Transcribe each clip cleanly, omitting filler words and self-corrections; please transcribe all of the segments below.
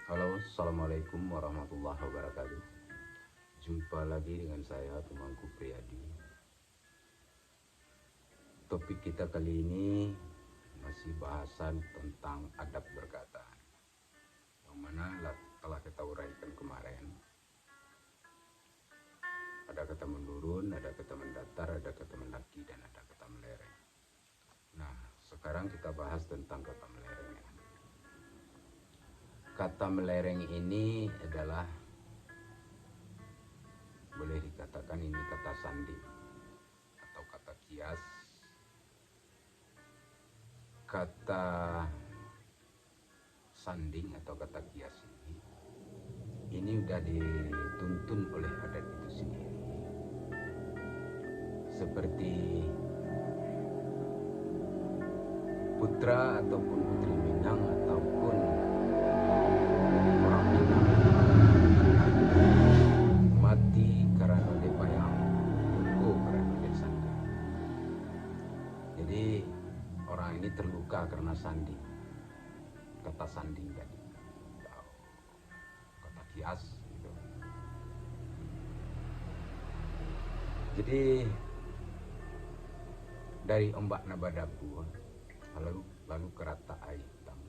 Halo, assalamualaikum warahmatullahi wabarakatuh. Jumpa lagi dengan saya, Tumangku Priyadi. Topik kita kali ini masih bahasan tentang adab berkata, yang mana telah kita uraikan kemarin. Ada kata menurun, ada kata mendatar, ada kata mendaki, dan ada kata melereng. Nah, sekarang kita bahas tentang kata melereng. Kata melereng ini adalah, boleh dikatakan ini kata sandi atau kata kias. Kata sanding atau kata kias ini udah dituntun oleh adat itu sendiri. Seperti putra ataupun putri Minang ataupun orang Minang mati karena dia bayang, luka karena dia sanding. Jadi orang ini terluka karena sanding. Kata sanding tadi, kata kias gitu. Jadi dari ombak nabadabu lalu kerata air hitam,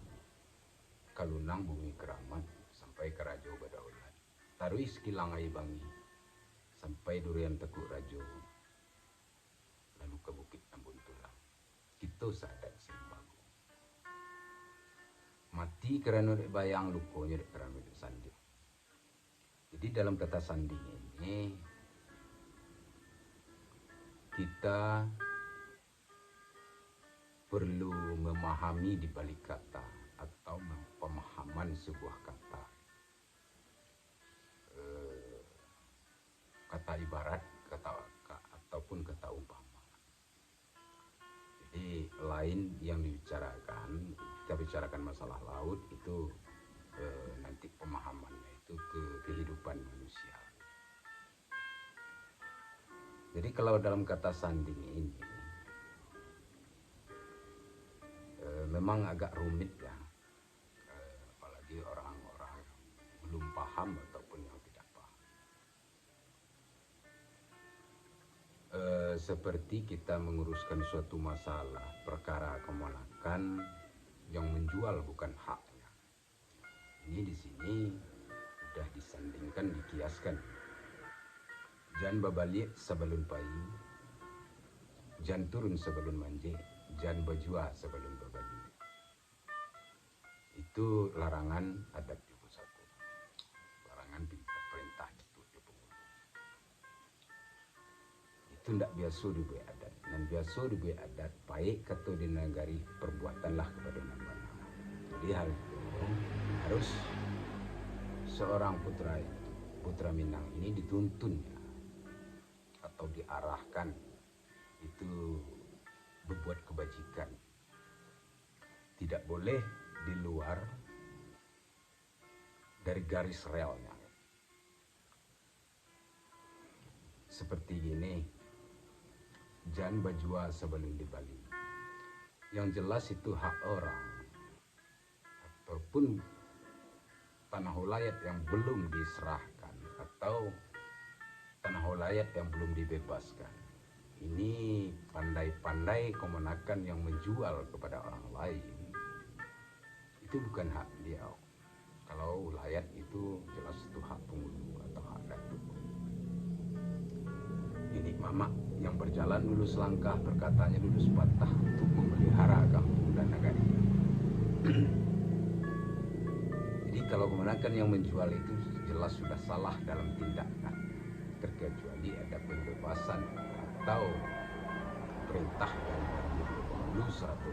kalunang bumi keramat sampai ke rajo badaulat, tarui sekilang air bangi sampai durian tekuk rajo, lalu ke bukit Ambon Tulang. Itu sadat sembago. Mati karena dek bayang, lukonya dek karena dek sanding. Jadi dalam kata sanding ini kita perlu memahami di balik kata atau pemahaman sebuah kata. Kata ibarat, ataupun kata umpama. Jadi lain yang dibicarakan, kita bicarakan masalah laut itu nanti pemahamannya itu ke kehidupan manusia. Jadi kalau dalam kata sanding ini memang agak rumit ya, apalagi orang-orang belum paham ataupun yang tidak paham. Seperti kita menguruskan suatu masalah, perkara kemonakan yang menjual bukan haknya. Ini di sini sudah disandingkan, dikiaskan. Jan babalik sebelum payu, jan turun sebelum manje, jan bajua sebelum babali. Itu larangan adat Joko Satu. Larangan perintah itu Joko. Itu tidak biasa dibuat adat. Dan biasa dibuat adat, baik kata di negari perbuatanlah kepada nambana. Jadi hal itu harus seorang putra Minang ini dituntunnya atau diarahkan itu berbuat kebajikan. Tidak boleh di luar dari garis relnya. Seperti gini, jan bajua sebelum dibali. Yang jelas itu hak orang ataupun tanah wilayah yang belum diserahkan atau tanah wilayah yang belum dibebaskan. Ini pandai-pandai kemenakan yang menjual kepada orang lain. Itu bukan hak dia. Kalau wilayah itu jelas itu hak penghulu atau hak datuk. Ini mamak yang berjalan dulu selangkah, perkataannya dulu sepatah untuk memelihara kampung dan negari. Jadi kalau kemenakan yang menjual itu jelas sudah salah dalam tindakan, terkecuali ada pembebasan atau perintah dari penghulu satu.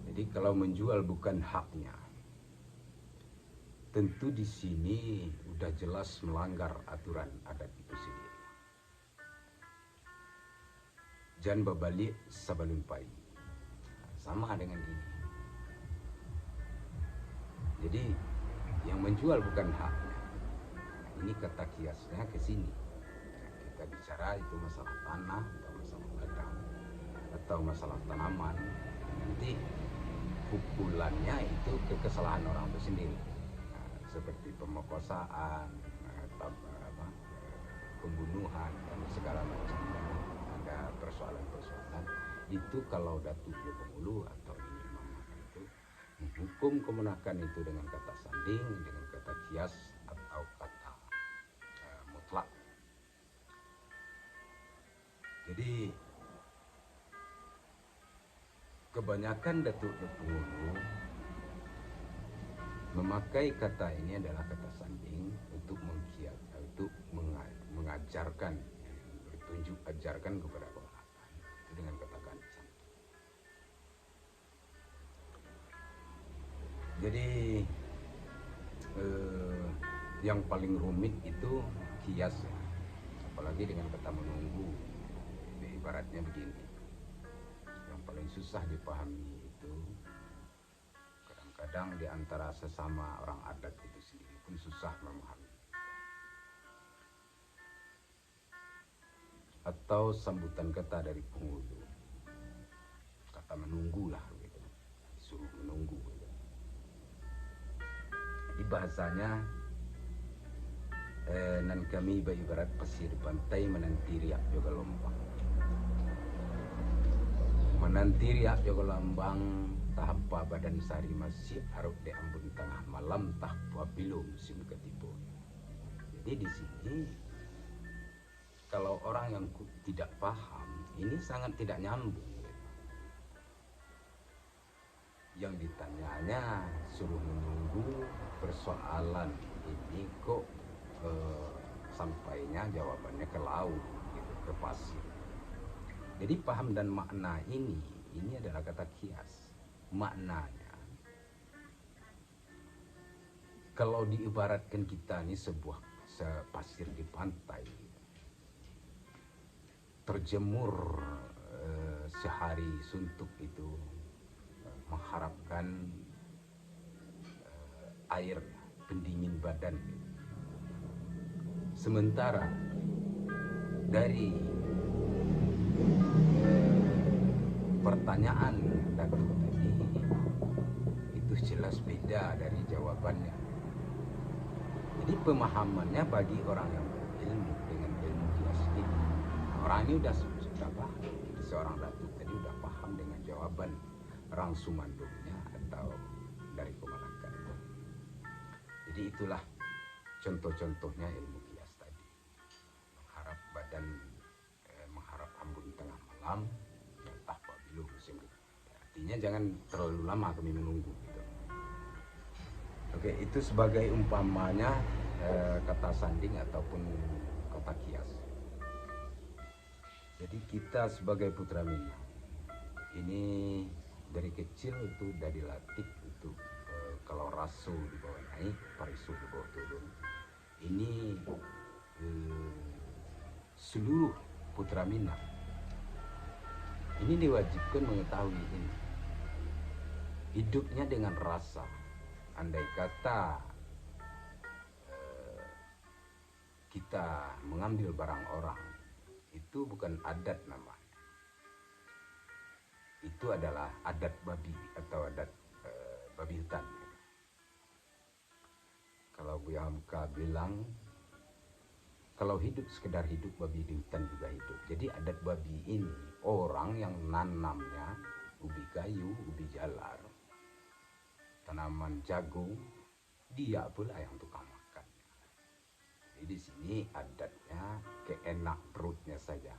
Jadi kalau menjual bukan haknya, tentu di sini udah jelas melanggar aturan adat itu sendiri. Jan babalik sebelum pai. Sama dengan ini. Jadi yang menjual bukan haknya. Ini kata kiasnya ke sini. Kita bicara itu masalah tanah atau masalah ladang atau masalah tanaman. Nanti pukulannya itu ke kesalahan orang itu sendiri. Seperti pemerkosaan, pembunuhan dan segala macam, ada persoalan-persoalan itu. Kalau Datuk Bengulu atau ini Mama itu menghukum kemenakan itu dengan kata sanding, dengan kata kias atau kata mutlak. Jadi kebanyakan Datuk Bengulu memakai kata ini adalah kata sanding untuk mengajarkan, bertunjuk ajarkan kepada kemenakan itu dengan kata sanding. Jadi yang paling rumit itu kias ya. Apalagi dengan kata menunggu. Ibaratnya begini, yang paling susah dipahami itu kadang-kadang di antara sesama orang adat itu sendiri pun susah memahami. Atau sambutan kata dari penghulu, kata menunggu lah gitu, disuruh menunggu gitu. Jadi bahasanya nan kami beribarat pasir pantai menanti riak juga lombang. Menanti riak juga lambang tahapa badan sari masih aruk de ambun tengah malam tahpa pilu musim ketipu. Jadi di sini kalau orang yang tidak paham ini sangat tidak nyambung. Yang ditanyanya suruh menunggu persoalan ini kok sampainya jawabannya ke laut gitu, ke pasir. Jadi paham dan makna ini adalah kata kias. Maknanya kalau diibaratkan kita ini sebuah pasir di pantai, terjemur sehari suntuk itu mengharapkan air pendingin badan. Sementara dari pertanyaan Datuk tadi itu jelas beda dari jawabannya. Jadi pemahamannya bagi orang yang berilmu dengan ilmu kias ini, orang ini sudah paham. Jadi seorang Datuk tadi sudah paham dengan jawaban orang Sumandungnya atau dari Kemenakan. Jadi itulah contoh-contohnya ilmu kias tadi. Mengharap badan, mengharap ambun tengah malam, dan tahpa bilu musim. Artinya jangan terlalu lama kami menunggu gitu. Oke, itu sebagai umpamanya kata sanding ataupun kata kias. Jadi kita sebagai putra Minang ini dari kecil itu udah dilatih untuk kalau rasu dibawa naik, parisu dibawa turun. Ini seluruh putra Minang ini diwajibkan mengetahui ini. Hidupnya dengan rasa. Andai kata kita mengambil barang orang, itu bukan adat namanya. Itu adalah adat babi atau adat babi hutan. Kalau Buya Hamka bilang, kalau hidup sekedar hidup, babi di hutan juga hidup. Jadi adat babi ini orang yang nanamnya ubi kayu, ubi jalar, tanaman jagung, dia pula yang tukang makan. Jadi di sini adatnya keenak perutnya saja.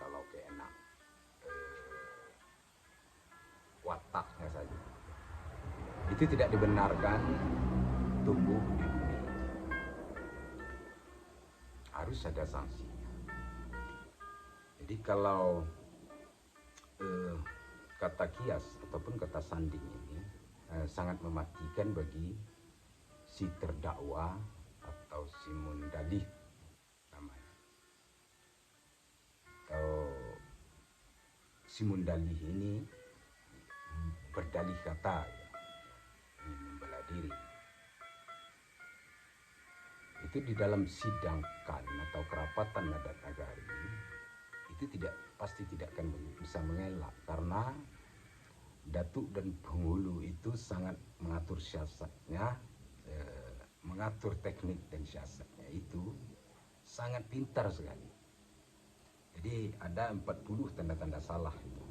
Kalau keenak wataknya saja, itu tidak dibenarkan tumbuh di bumi. Harus ada sanksinya. Jadi kalau kata kias ataupun kata sanding ini sangat mematikan bagi si terdakwa atau si mundalih namanya. Atau si mundalih ini berdalih kata, ya, membela diri. Itu di dalam sidangkan atau kerapatan adat nagari itu pasti tidak akan bisa mengelak, karena datuk dan penghulu itu sangat mengatur siasatnya, mengatur teknik dan siasatnya itu sangat pintar sekali. Jadi ada 40 tanda-tanda salah itu.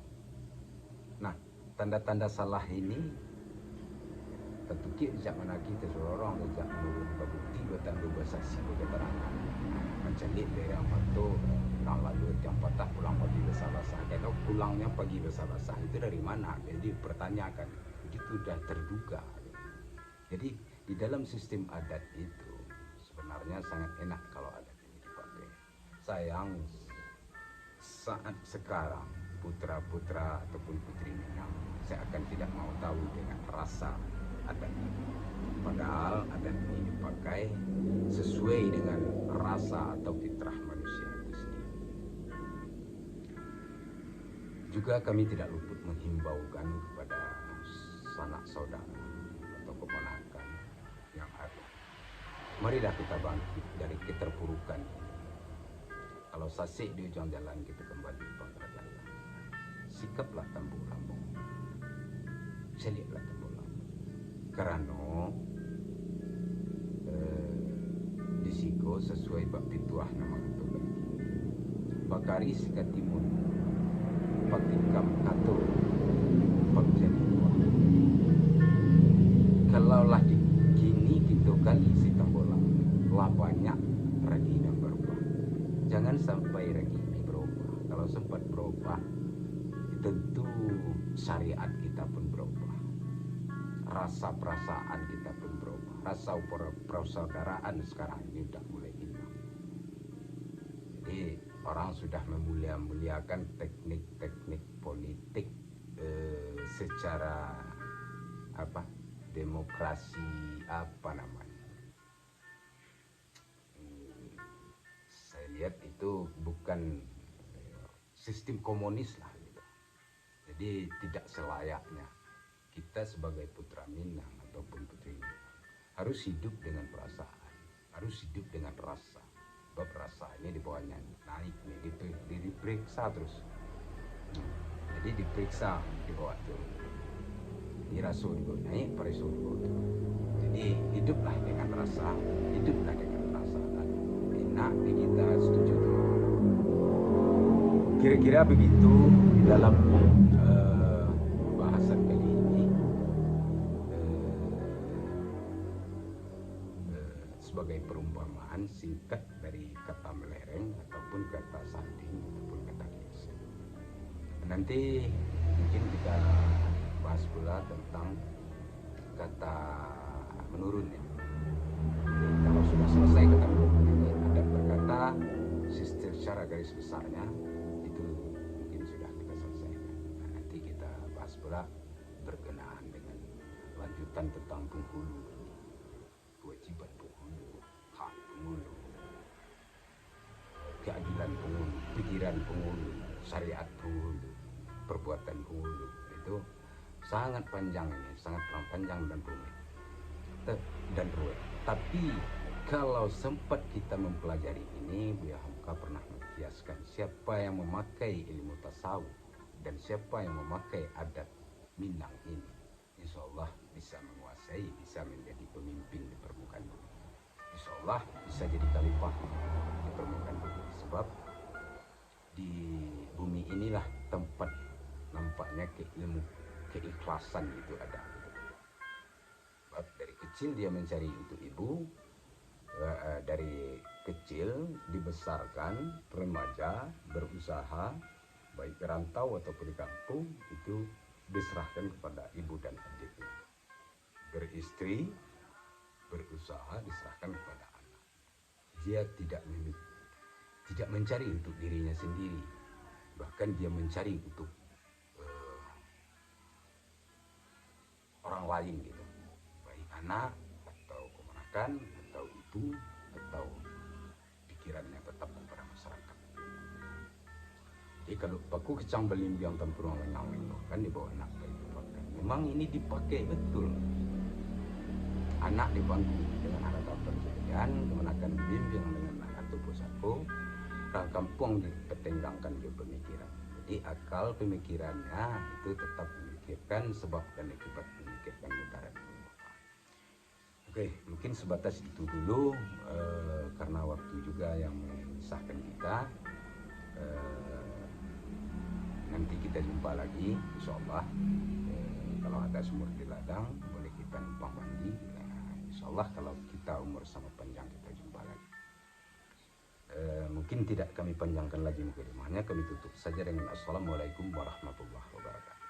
Nah, tanda-tanda salah ini tentu sejak mana kita seorang sejak menurun bukti bertanda bersaksi berketerangan mencalik dari yang patuh pulang lalu yang patah pulang pagi basah-basah. Kalau pulangnya pagi basah-basah itu dari mana? Jadi pertanyakan, itu sudah terduga. Jadi di dalam sistem adat itu sebenarnya sangat enak kalau adat ini dipakai. Sayang saat sekarang putra-putra ataupun putri Minang seakan tidak mau tahu dengan rasa adat ini. Padahal adat ini dipakai sesuai dengan rasa atau fitrah manusia itu sendiri. Juga kami tidak luput menghimbaukan kepada sanak saudara atau keponakan yang ada. Marilah kita bangkit dari keterpurukan ini. Kalau sasik di ujung jalan kita kembali ke pangkal jalan. Sikaplah tambung lambung. Seliklah tambung lambung. Karena disiko sesuai bab pituah nama ketua. Bakari sekatimun paktikam katur pak jadi tua. Kalaulah kini kita kali si tambola lah banyak ragi dan berubah. Jangan sampai ragi ini berubah. Kalau sempat berubah, tentu syariat kita pun berubah. Rasa perasaan kita pun berubah. Rasa persaudaraan sekarang ini sudah mulai hilang. Jadi orang sudah memuliakan teknik-teknik politik secara demokrasi saya lihat itu bukan sistem komunis lah gitu. Jadi tidak selayaknya kita sebagai putra Minang ataupun putri Minang harus hidup dengan perasaan, harus hidup dengan rasa. Bab rasa ini dibawanya naik nih, diperiksa terus. Jadi diperiksa di bawah turun. Diraso di bawah naik, periso di bawah turun. Jadi hiduplah dengan rasa, hiduplah dengan perasaan. Enak di kita, setuju tuh. Kira-kira begitu di dalam bahasan kali ini. Sebagai perumpamaan singkat dari kata melereng ataupun kata sanding ataupun kata kias. Nanti mungkin kita bahas pula tentang kata menurun ya. Jadi, kalau sudah selesai kata menurun ini ada berkata sistem secara garis besarnya itu mungkin sudah kita selesaikan. Nah, nanti kita bahas pula berkenaan dengan lanjutan tentang penghulu, kewajiban penghulu, hak penghulu, keadilan penghulu, pikiran penghulu, syariat penghulu, perbuatan penghulu. Itu sangat panjang ini, sangat panjang dan rumit dan ruwet. Tapi kalau sempat kita mempelajari ini, Buya Hamka pernah mengkiaskan siapa yang memakai ilmu tasawuf dan siapa yang memakai adat Minang ini, insya Allah bisa menguasai, bisa menjadi pemimpin di permukaan bumi. Insya Allah bisa jadi khalifah di permukaan bumi. Sebab di bumi inilah tempat nampaknya keikhlasan itu ada. Sebab dari kecil dia mencari untuk ibu, dari kecil dibesarkan remaja berusaha baik rantau ataupun di kampung itu diserahkan kepada ibu dan adiknya. Beristri, berusaha diserahkan kepada anak. Dia tidak mencari untuk dirinya sendiri, bahkan dia mencari untuk orang lain gitu, baik anak atau keponakan atau ibu atau pikirannya tetap kepada masyarakat. Jadi kalau paku kecang belimbiang tempurung lengang kan di bawah anak itu pakai. Memang ini dipakai betul. Anak di bangku dengan harapan perjalanan, kemenakan bimbing dengan atau pusako, orang kampung dipetenggangkan ke pemikiran. Jadi akal pemikirannya itu tetap memikirkan sebab dan akibat, memikirkan mudarat. Oke, mungkin sebatas itu dulu karena waktu juga yang memisahkan kita. Nanti kita jumpa lagi, insya Allah. Kalau ada sumur di ladang, boleh kita numpang mandi. Insya Allah kalau kita umur sama panjang kita jumpa lagi. Mungkin tidak kami panjangkan lagi mukadimahnya, kami tutup saja dengan Assalamualaikum warahmatullahi wabarakatuh.